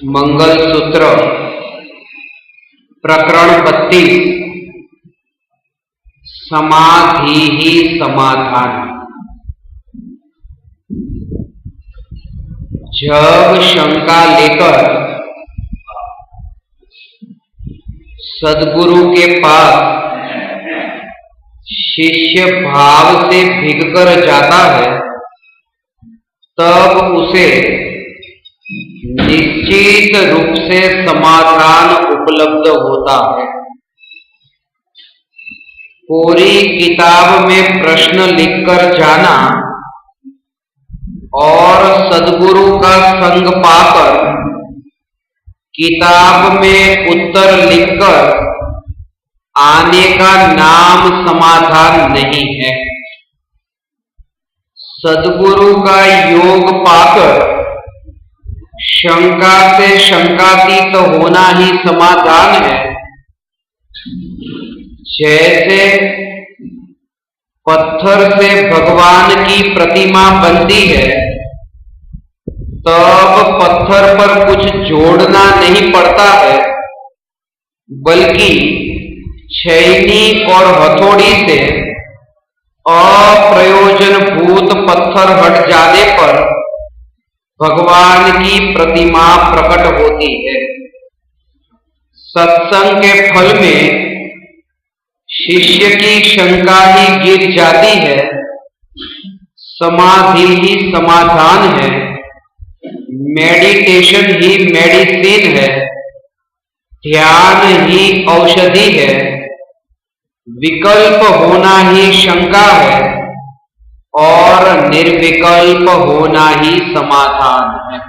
मंगलसूत्र प्रकरण 32 समाधि ही समाधान। जब शंका लेकर सद्गुरु के पास शिष्य भाव से भीगकर जाता है, तब उसे निश्चित रूप से समाधान उपलब्ध होता है। पूरी किताब में प्रश्न लिखकर जाना और सद्गुरु का संग पाकर किताब में उत्तर लिखकर आने का नाम समाधान नहीं है। सद्गुरु का योग पाकर शंका से शंकातीत होना ही समाधान है। जैसे पत्थर से भगवान की प्रतिमा बनती है, तब पत्थर पर कुछ जोड़ना नहीं पड़ता है, बल्कि छैनी और हथौड़ी से अप्रयोजनभूत पत्थर हट जाने पर भगवान की प्रतिमा प्रकट होती है। सत्संग के फल में शिष्य की शंका ही गिर जाती है। समाधि ही समाधान है, मेडिटेशन ही मेडिसिन है, ध्यान ही औषधि है, विकल्प होना ही शंका है और निर्विकल्प होना ही समाधान है।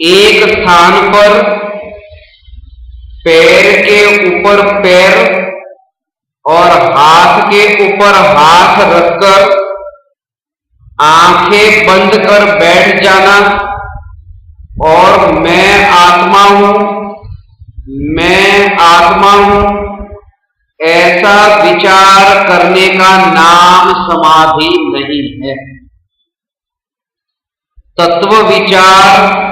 एक स्थान पर पैर के ऊपर पैर और हाथ के ऊपर हाथ रखकर आंखें बंद कर बैठ जाना और मैं आत्मा हूं, मैं आत्मा हूं, ऐसा विचार करने का नाम समाधि नहीं है। तत्व विचार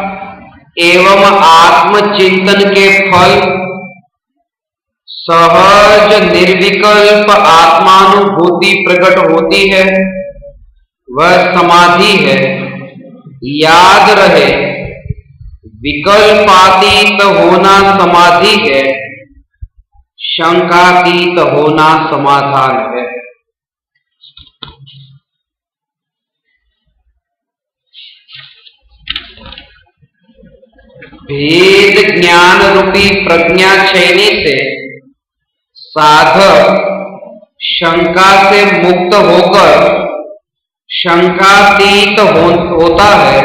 एवं आत्मचिंतन के फल सहज निर्विकल्प आत्मानुभूति प्रकट होती है, वह समाधि है। याद रहे, विकल्पातीत होना समाधि है, शंकातीत होना समाधान है। भेद ज्ञान रूपी प्रज्ञा छैनी से साधक शंका से मुक्त होकर शंकातीत होता है।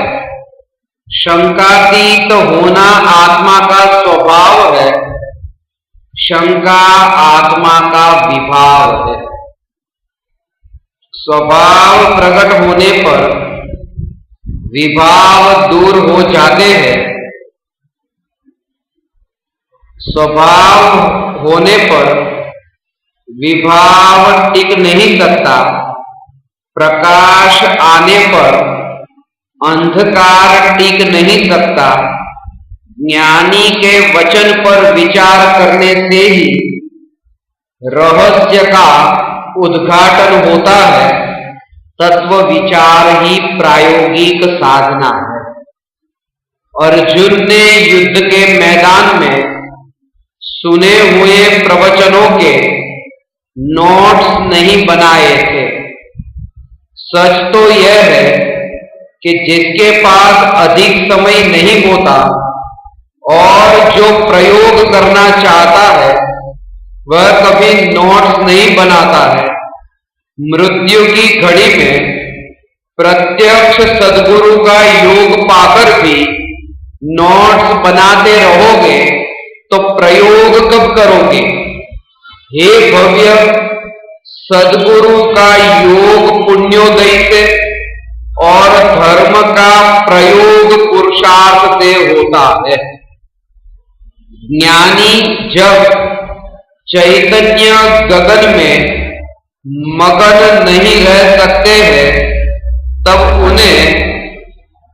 शंकातीत होना आत्मा का स्वभाव है, शंका आत्मा का विभाव है। स्वभाव प्रकट होने पर विभाव दूर हो जाते हैं। स्वभाव होने पर विभाव टिक नहीं सकता। प्रकाश आने पर अंधकार टिक नहीं सकता। ज्ञानी के वचन पर विचार करने से ही रहस्य का उद्घाटन होता है। तत्व विचार ही प्रायोगिक साधना है। अर्जुन ने युद्ध के मैदान में सुने हुए प्रवचनों के नोट्स नहीं बनाए थे। सच तो यह है कि जिसके पास अधिक समय नहीं होता और जो प्रयोग करना चाहता है, वह कभी नोट्स नहीं बनाता है। मृत्यु की घड़ी में प्रत्यक्ष सद्गुरु का योग पाकर भी नोट्स बनाते रहोगे तो प्रयोग कब करोगे? हे भव्य, सद्गुरु का योग पुण्योदय से और धर्म का प्रयोग पुरुषार्थ से होता है। ज्ञानी जब चैतन्य गगन में मगन नहीं रह सकते हैं, तब उन्हें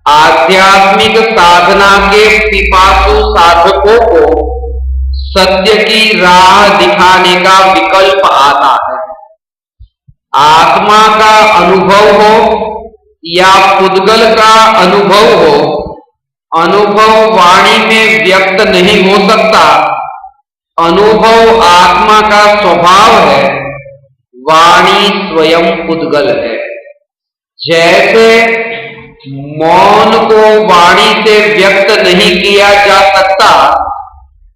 आध्यात्मिक साधना के पिपासु साधकों को सत्य की राह दिखाने का विकल्प आता है। आत्मा का अनुभव हो या पुद्गल का अनुभव हो, अनुभव वाणी में व्यक्त नहीं हो सकता। अनुभव आत्मा का स्वभाव है, वाणी स्वयं पुद्गल है। जैसे मौन को वाणी से व्यक्त नहीं किया जा सकता,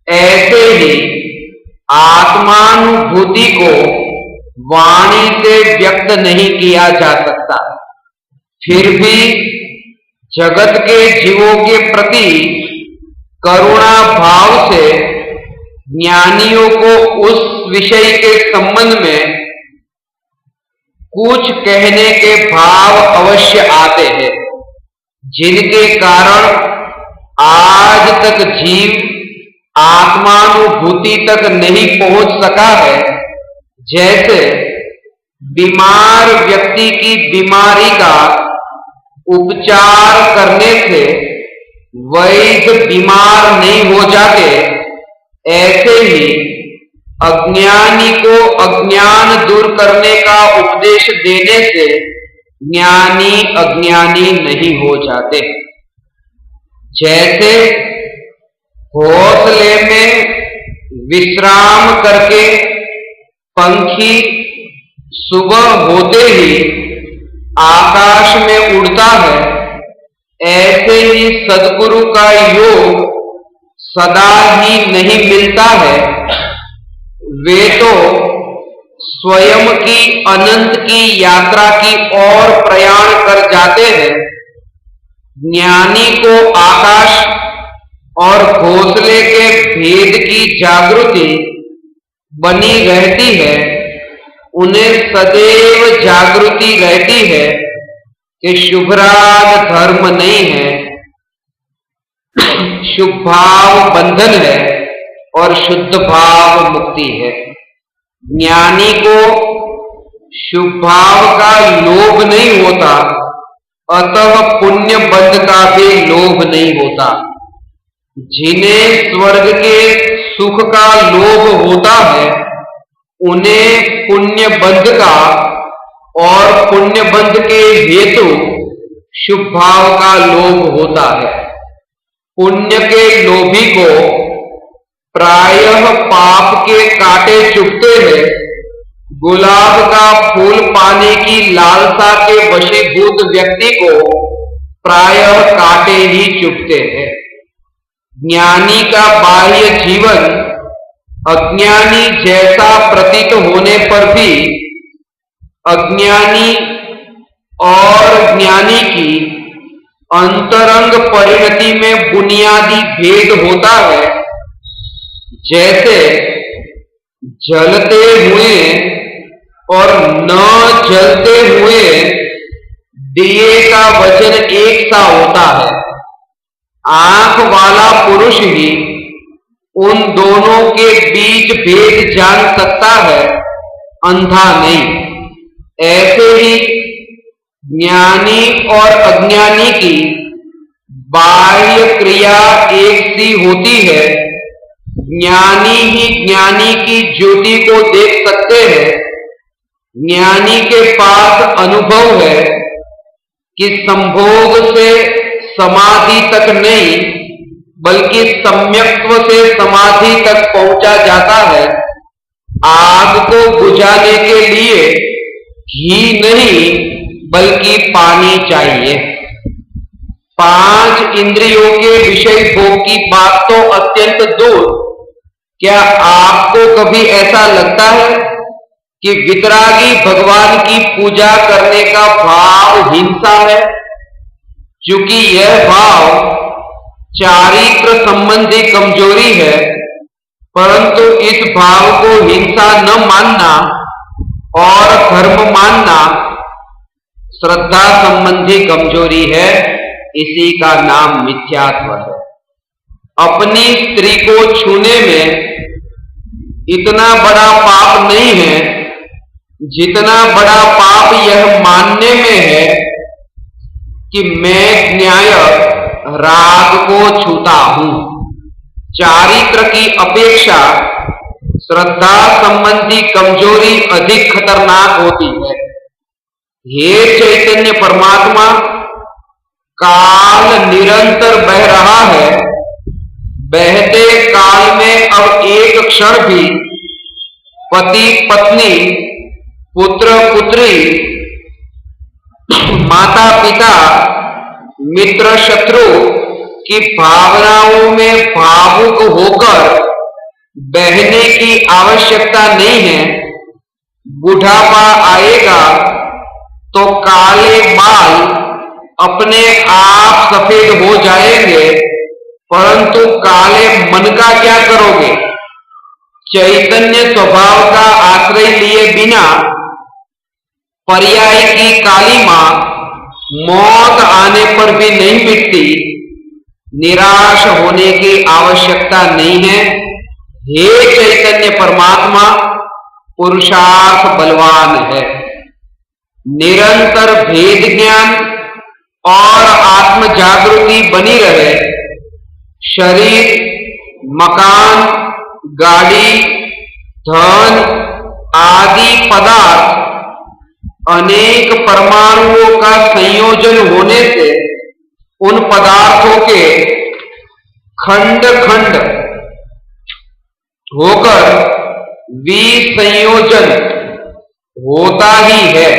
ऐसे ही आत्मानुभूति को वाणी से व्यक्त नहीं किया जा सकता। फिर भी जगत के जीवों के प्रति करुणा भाव से ज्ञानियों को उस विषय के संबंध में कुछ कहने के भाव अवश्य आते हैं, जिनके कारण आज तक जीव आत्मानुभूति तक नहीं पहुंच सका है। जैसे बीमार व्यक्ति की बीमारी का उपचार करने से वैद्य बीमार नहीं हो जाते, ऐसे ही अज्ञानी को अज्ञान दूर करने का उपदेश देने से ज्ञानी अज्ञानी नहीं हो जाते। जैसे घोंसले में विश्राम करके पंछी सुबह होते ही आकाश में उड़ता है, ऐसे ही सद्गुरु का योग सदा ही नहीं मिलता है। वे तो स्वयं की अनंत की यात्रा की ओर प्रयाण कर जाते हैं। ज्ञानी को आकाश और घोंसले के भेद की जागृति बनी रहती है। उन्हें सदैव जागृति रहती है कि शुभराग धर्म नहीं है, शुभ भाव बंधन है और शुद्ध भाव मुक्ति है। ज्ञानी को शुभ भाव का लोभ नहीं होता, अतः पुण्य बंध का भी लोभ नहीं होता। जिन्हें स्वर्ग के सुख का लोभ होता है, उन्हें पुण्य बंध का और पुण्य बंध के हेतु शुभ भाव का लोभ होता है। पुण्य के लोभी को प्रायः पाप के कांटे चुभते हैं। गुलाब का फूल पाने की लालसा के वशीभूत व्यक्ति को प्रायः कांटे ही चुभते हैं। ज्ञानी का बाह्य जीवन अज्ञानी जैसा प्रतीत होने पर भी अज्ञानी और ज्ञानी की अंतरंग परिणति में बुनियादी भेद होता है। जैसे जलते हुए और न जलते हुए दिए का वजन एक सा होता है। आंख वाला पुरुष ही उन दोनों के बीच भेद जान सकता है, अंधा नहीं। ऐसे ही ज्ञानी और अज्ञानी की बाह्य क्रिया एक सी होती है। ज्ञानी ही ज्ञानी की ज्योति को देख सकते हैं। ज्ञानी के पास अनुभव है कि संभोग से समाधि तक नहीं, बल्कि सम्यक्त्व से समाधि तक पहुंचा जाता है। आग को बुझाने के लिए घी नहीं, बल्कि पानी चाहिए। 5 इंद्रियों के विषय भोग की बात तो अत्यंत दूर, क्या आपको कभी ऐसा लगता है कि वितरागी भगवान की पूजा करने का भाव हिंसा है? क्योंकि यह भाव चारित्र संबंधी कमजोरी है, परंतु इस भाव को हिंसा न मानना और धर्म मानना श्रद्धा संबंधी कमजोरी है। इसी का नाम मिथ्यात्व है। अपनी स्त्री को छूने में इतना बड़ा पाप नहीं है जितना बड़ा पाप यह मानने में है कि मैं न्याय राग को छूता हूं। चारित्र की अपेक्षा श्रद्धा संबंधी कमजोरी अधिक खतरनाक होती है। हे चैतन्य परमात्मा, काल निरंतर बह रहा है। बहते काल में अब एक क्षण भी पति पत्नी, पुत्र पुत्री, माता पिता, मित्र शत्रु की भावनाओं में भावुक होकर बहने की आवश्यकता नहीं है। बुढ़ापा आएगा तो काले बाल अपने आप सफेद हो जाएंगे, परंतु काले मन का क्या करोगे? चैतन्य स्वभाव का आश्रय लिए बिना पर्याय की कालिमा मौत आने पर भी नहीं मिटती। निराश होने की आवश्यकता नहीं है। हे चैतन्य परमात्मा, पुरुषार्थ बलवान है। निरंतर भेद ज्ञान और आत्म जागृति बनी रहे। शरीर, मकान, गाड़ी, धन आदि पदार्थ अनेक परमाणुओं का संयोजन होने से उन पदार्थों के खंड खंड होकर विसंयोजन होता ही है।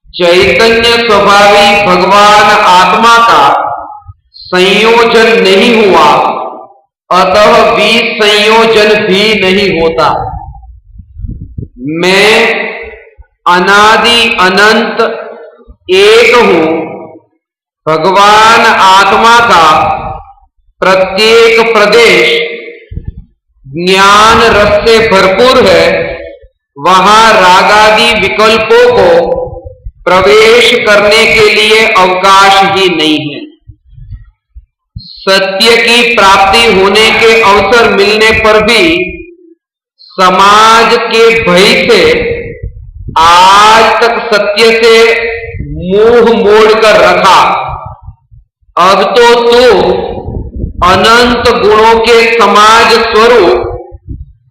चैतन्य स्वभावी भगवान आत्मा का संयोजन नहीं हुआ, अतः विसंयोजन भी नहीं होता। मैं अनादि अनंत एक हूं। भगवान आत्मा का प्रत्येक प्रदेश ज्ञान रस से भरपूर है। वहां रागादि विकल्पों को प्रवेश करने के लिए अवकाश ही नहीं है। सत्य की प्राप्ति होने के अवसर मिलने पर भी समाज के भय से आज तक सत्य से मुंह मोड़कर रखा। अब तो तू अनंत गुणों के समाज स्वरूप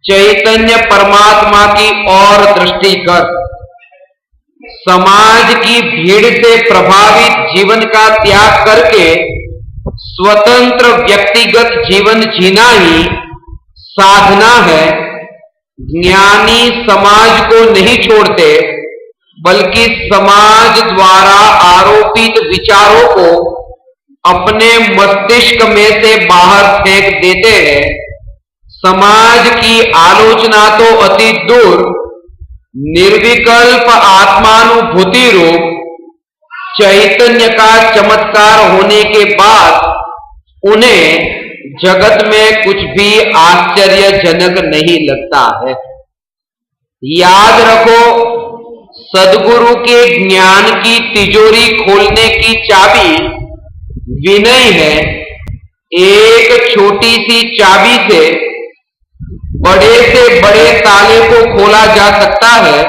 चैतन्य परमात्मा की ओर दृष्टि कर। समाज की भीड़ से प्रभावित जीवन का त्याग करके स्वतंत्र व्यक्तिगत जीवन जीना ही साधना है। ज्ञानी समाज को नहीं छोड़ते, बल्कि समाज द्वारा आरोपित विचारों को अपने मस्तिष्क में से बाहर फेंक देते हैं। समाज की आलोचना तो अति दूर, निर्विकल्प आत्मानुभूति रूप चैतन्य का चमत्कार होने के बाद उन्हें जगत में कुछ भी आश्चर्यजनक नहीं लगता है। याद रखो, सद्गुरु के ज्ञान की तिजोरी खोलने की चाबी विनय है। एक छोटी सी चाबी से बड़े ताले को खोला जा सकता है।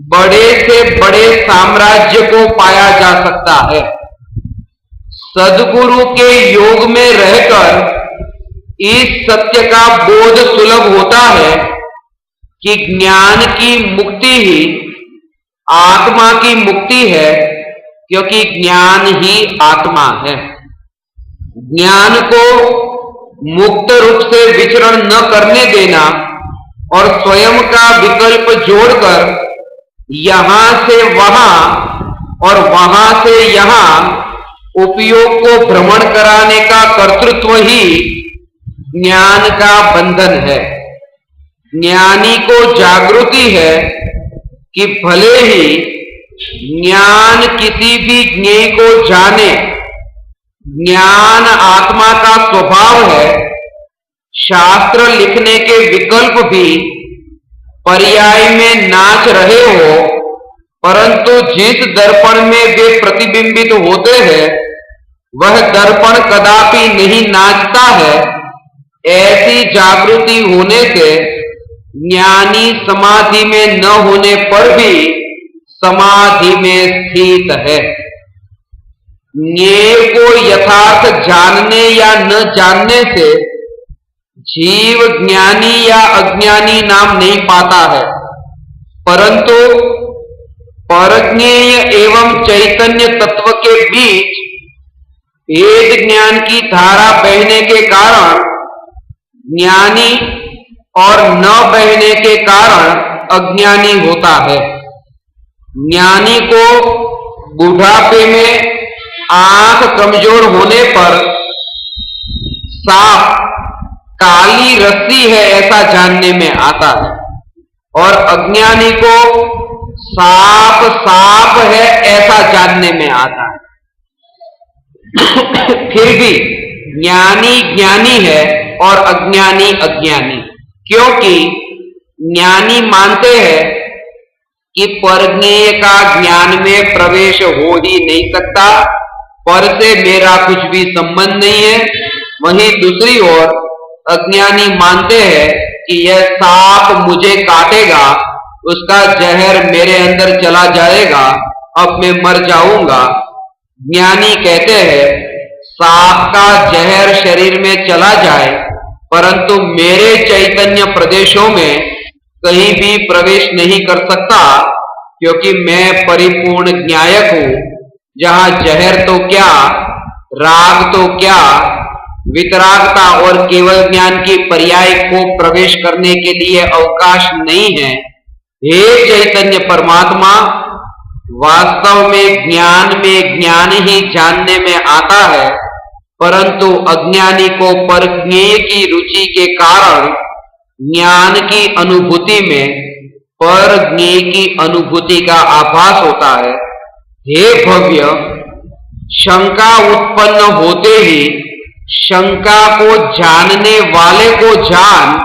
बड़े से बड़े साम्राज्य को पाया जा सकता है। सद्गुरु के योग में रहकर इस सत्य का बोध सुलभ होता है कि ज्ञान की मुक्ति ही आत्मा की मुक्ति है, क्योंकि ज्ञान ही आत्मा है। ज्ञान को मुक्त रूप से विचरण न करने देना और स्वयं का विकल्प जोड़कर यहां से वहां और वहां से यहां उपयोग को भ्रमण कराने का कर्तृत्व ही ज्ञान का बंधन है। ज्ञानी को जागृति है कि भले ही ज्ञान किसी भी ज्ञेय को जाने, ज्ञान आत्मा का स्वभाव है। शास्त्र लिखने के विकल्प भी पर्याय में नाच रहे हो, परंतु जिस दर्पण में वे प्रतिबिंबित होते हैं वह दर्पण कदापि नहीं नाचता है। ऐसी जागृति होने से ज्ञानी समाधि में न होने पर भी समाधि में स्थित है। ज्ञेय को यथार्थ जानने या न जानने से जीव ज्ञानी या अज्ञानी नाम नहीं पाता है, परंतु परज्ञेय एवं चैतन्य तत्व के बीच वेद ज्ञान की धारा बहने के कारण ज्ञानी और न बहने के कारण अज्ञानी होता है। ज्ञानी को बुढ़ापे में आंख कमजोर होने पर साफ काली रस्सी है ऐसा जानने में आता है, और अज्ञानी को साफ साफ है ऐसा जानने में आता है। फिर भी ज्ञानी ज्ञानी है और अज्ञानी अज्ञानी, क्योंकि ज्ञानी मानते हैं कि परज्ञेय का ज्ञान में प्रवेश हो ही नहीं सकता, पर से मेरा कुछ भी संबंध नहीं है। वहीं दूसरी ओर अज्ञानी मानते हैं कि यह सांप मुझे काटेगा, उसका जहर मेरे अंदर चला जाएगा, अब मैं मर जाऊंगा। ज्ञानी कहते हैं सांप का जहर शरीर में चला जाए, परंतु मेरे चैतन्य प्रदेशों में कहीं भी प्रवेश नहीं कर सकता, क्योंकि मैं परिपूर्ण ज्ञायक हूं। जहां जहर तो क्या, राग तो क्या, वितरागता और केवल ज्ञान की पर्याय को प्रवेश करने के लिए अवकाश नहीं है। हे चैतन्य परमात्मा, वास्तव में ज्ञान ही जानने में आता है, परंतु अज्ञानी को परज्ञेय की रुचि के कारण ज्ञान की अनुभूति में परज्ञेय की अनुभूति का आभास होता है। हे भव्य, शंका उत्पन्न होते ही शंका को जानने वाले को जान,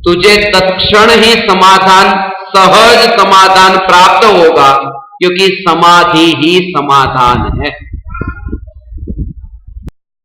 तुझे तत्क्षण ही समाधान, सहज समाधान प्राप्त होगा, क्योंकि समाधि ही समाधान है।